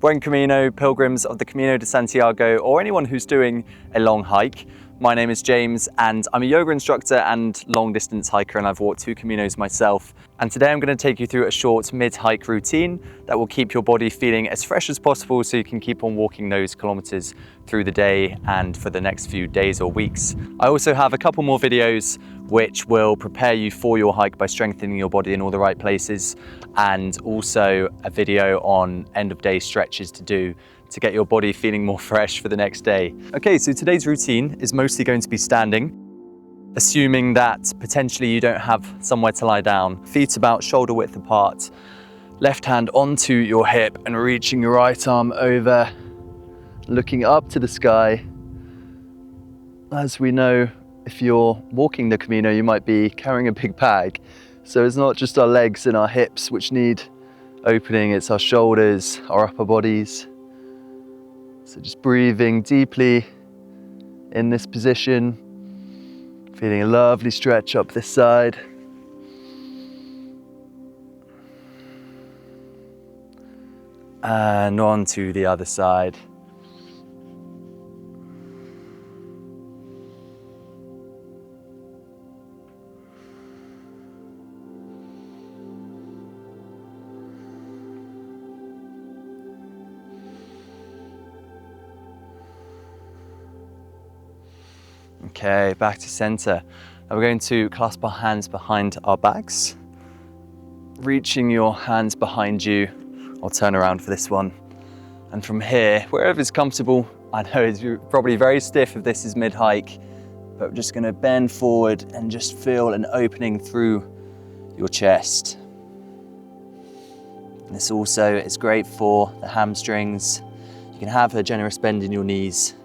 Buen Camino, pilgrims of the Camino de Santiago, or anyone who's doing a long hike. My name is James and I'm a yoga instructor and long distance hiker, and I've walked 2 Caminos myself. And today I'm going to take you through a short mid-hike routine that will keep your body feeling as fresh as possible so you can keep on walking those kilometers through the day and for the next few days or weeks. I also have a couple more videos which will prepare you for your hike by strengthening your body in all the right places, and also a video on end of day stretches to do to get your body feeling more fresh for the next day. Okay, so today's routine is mostly going to be standing, assuming that potentially you don't have somewhere to lie down. Feet about shoulder width apart, left hand onto your hip and reaching your right arm over, looking up to the sky. As we know, if you're walking the Camino, you might be carrying a big bag. So it's not just our legs and our hips which need opening, it's our shoulders, our upper bodies. So just breathing deeply in this position, feeling a lovely stretch up this side. And on to the other side. Okay, back to center. Now we're going to clasp our hands behind our backs, reaching your hands behind you. I'll turn around for this one. And from here, wherever is comfortable, I know it's probably very stiff if this is mid-hike, but we're just gonna bend forward and just feel an opening through your chest. This also is great for the hamstrings. You can have a generous bend in your knees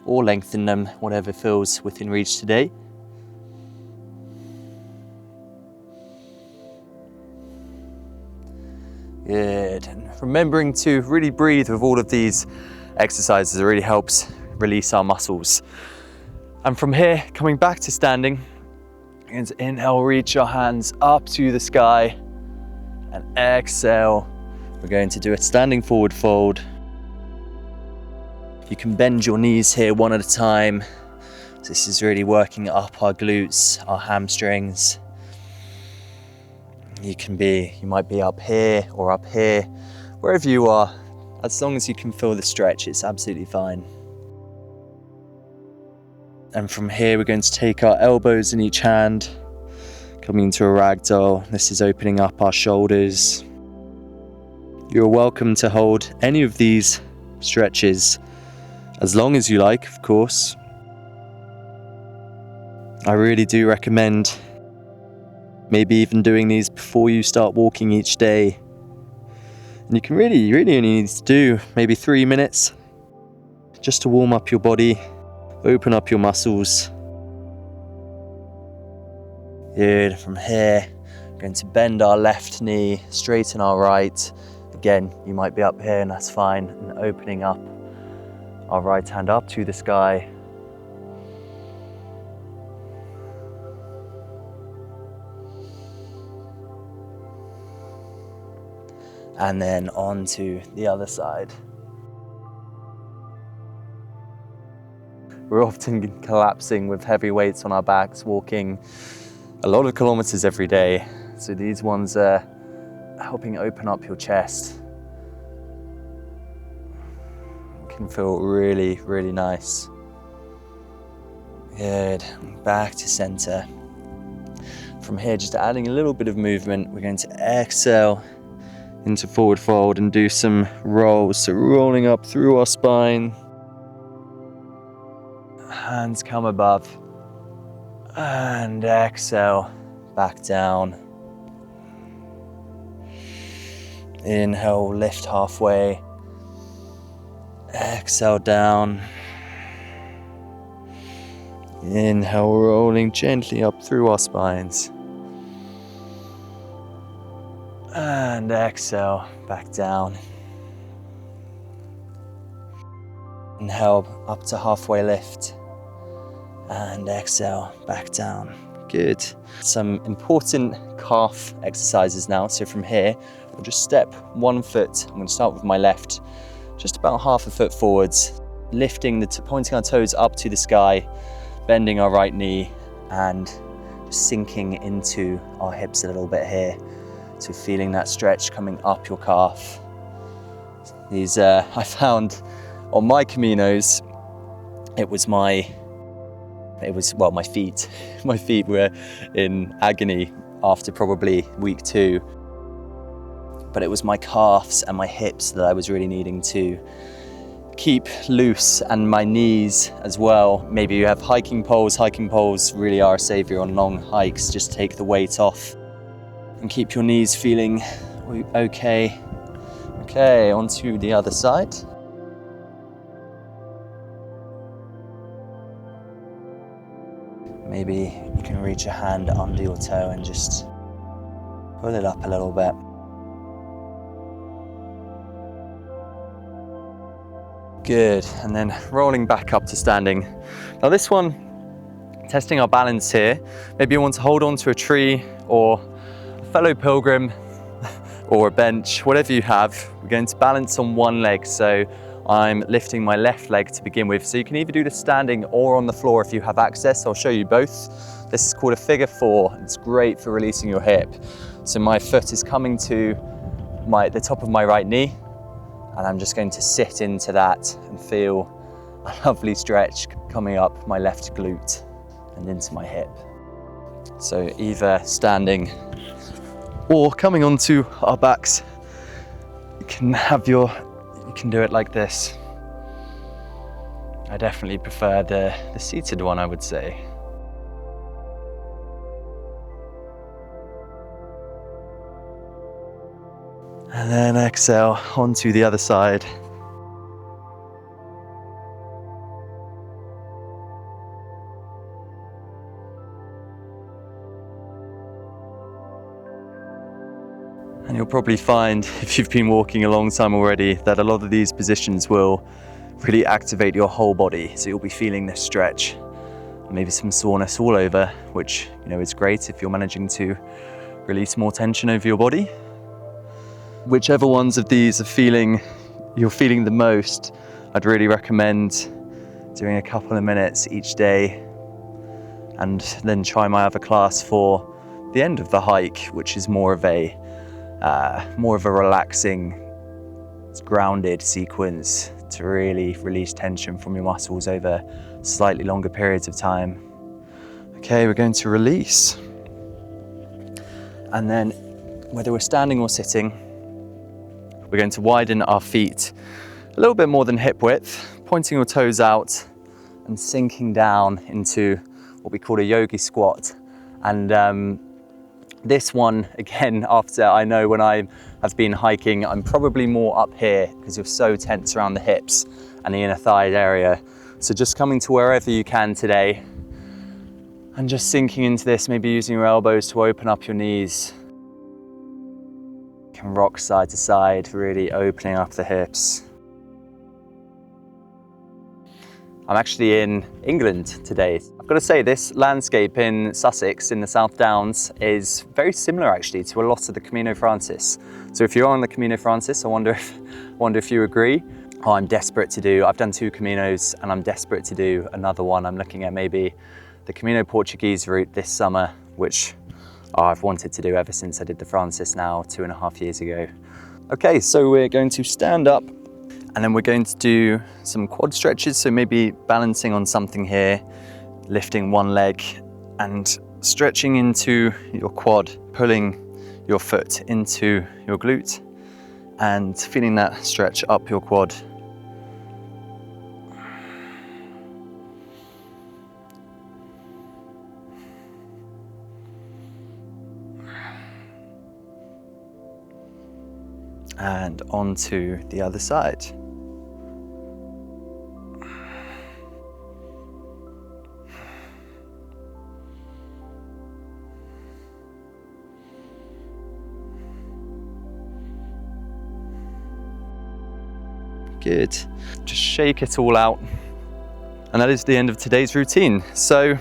or lengthen them, whatever feels within reach today. Good, and remembering to really breathe with all of these exercises, it really helps release our muscles. And from here, coming back to standing, and inhale, reach your hands up to the sky, and exhale, we're going to do a standing forward fold. You can bend your knees here one at a time. This is really working up our glutes, our hamstrings. You might be up here or up here, wherever you are. As long as you can feel the stretch, it's absolutely fine. And from here, we're going to take our elbows in each hand, coming into a ragdoll. This is opening up our shoulders. You're welcome to hold any of these stretches as long as you like, of course. I really do recommend maybe even doing these before you start walking each day. And you can really only need to do maybe 3 minutes just to warm up your body, open up your muscles. Good. From here, we're going to bend our left knee, straighten our right. Again, you might be up here and that's fine. And opening up our right hand up to the sky. And then on to the other side. We're often collapsing with heavy weights on our backs, walking a lot of kilometers every day. So these ones are helping open up your chest. Can feel really nice. Good. Back to center. From here, just adding a little bit of movement, we're going to exhale into forward fold and do some rolls. So rolling up through our spine. Hands come above. And exhale, back down. Inhale, lift halfway. Exhale down. Inhale, rolling gently up through our spines. And exhale, back down. Inhale, up to halfway lift. And exhale, back down. Good. Some important calf exercises now. So from here, We'll just step 1 foot. I'm going to start with my left, just about half a foot forwards, lifting pointing our toes up to the sky, bending our right knee, and just sinking into our hips a little bit here. So feeling that stretch coming up your calf. These I found on my Caminos, my feet. My feet were in agony after probably week 2. But it was my calves and my hips that I was really needing to keep loose, and my knees as well. Maybe you have hiking poles. Hiking poles really are a savior on long hikes. Just take the weight off and keep your knees feeling okay. Okay, onto the other side. Maybe you can reach a hand under your toe and just pull it up a little bit. Good, and then rolling back up to standing. Now this one, testing our balance here. Maybe you want to hold on to a tree or a fellow pilgrim or a bench, whatever you have. We're going to balance on one leg, so I'm lifting my left leg to begin with. So you can either do this standing or on the floor if you have access. I'll show you both. This is called a figure 4. It's great for releasing your hip. So my foot is coming to the top of my right knee, and I'm just going to sit into that and feel a lovely stretch coming up my left glute and into my hip. So either standing or coming onto our backs. You can do it like this. I definitely prefer the seated one, I would say. And then exhale onto the other side. And you'll probably find, if you've been walking a long time already, that a lot of these positions will really activate your whole body. So you'll be feeling this stretch, maybe some soreness all over, which is great if you're managing to release more tension over your body. Whichever ones of these you're feeling the most, I'd really recommend doing a couple of minutes each day, and then try my other class for the end of the hike, which is more of a relaxing, grounded sequence to really release tension from your muscles over slightly longer periods of time. Okay, we're going to release. And then, whether we're standing or sitting, we're going to widen our feet a little bit more than hip width, pointing your toes out and sinking down into what we call a yogi squat. And this one, again, after I know when I have been hiking, I'm probably more up here because you're so tense around the hips and the inner thigh area. So just coming to wherever you can today and just sinking into this, maybe using your elbows to open up your knees. You can rock side to side, really opening up the hips. I'm actually in England today. I've got to say, this landscape in Sussex in the South Downs is very similar actually to a lot of the Camino Francés. So if you're on the Camino Francés, I wonder if you agree. I'm desperate to do, I've done 2 Caminos and I'm desperate to do another one. I'm looking at maybe the Camino Portuguese route this summer, which I've wanted to do ever since I did the Francés now 2.5 years ago. Okay, so we're going to stand up and then we're going to do some quad stretches. So maybe balancing on something here, lifting one leg and stretching into your quad, pulling your foot into your glute and feeling that stretch up your quad. And onto the other side. Good. Just shake it all out. And that is the end of today's routine. So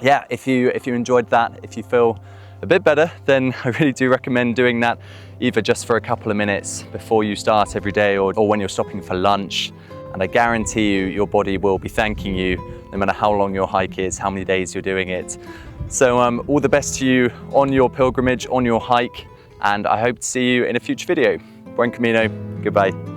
yeah, if you enjoyed that, if you feel a bit better, then I really do recommend doing that either just for a couple of minutes before you start every day or when you're stopping for lunch. And I guarantee you, your body will be thanking you no matter how long your hike is, how many days you're doing it. So all the best to you on your pilgrimage, on your hike, and I hope to see you in a future video. Buen Camino, goodbye.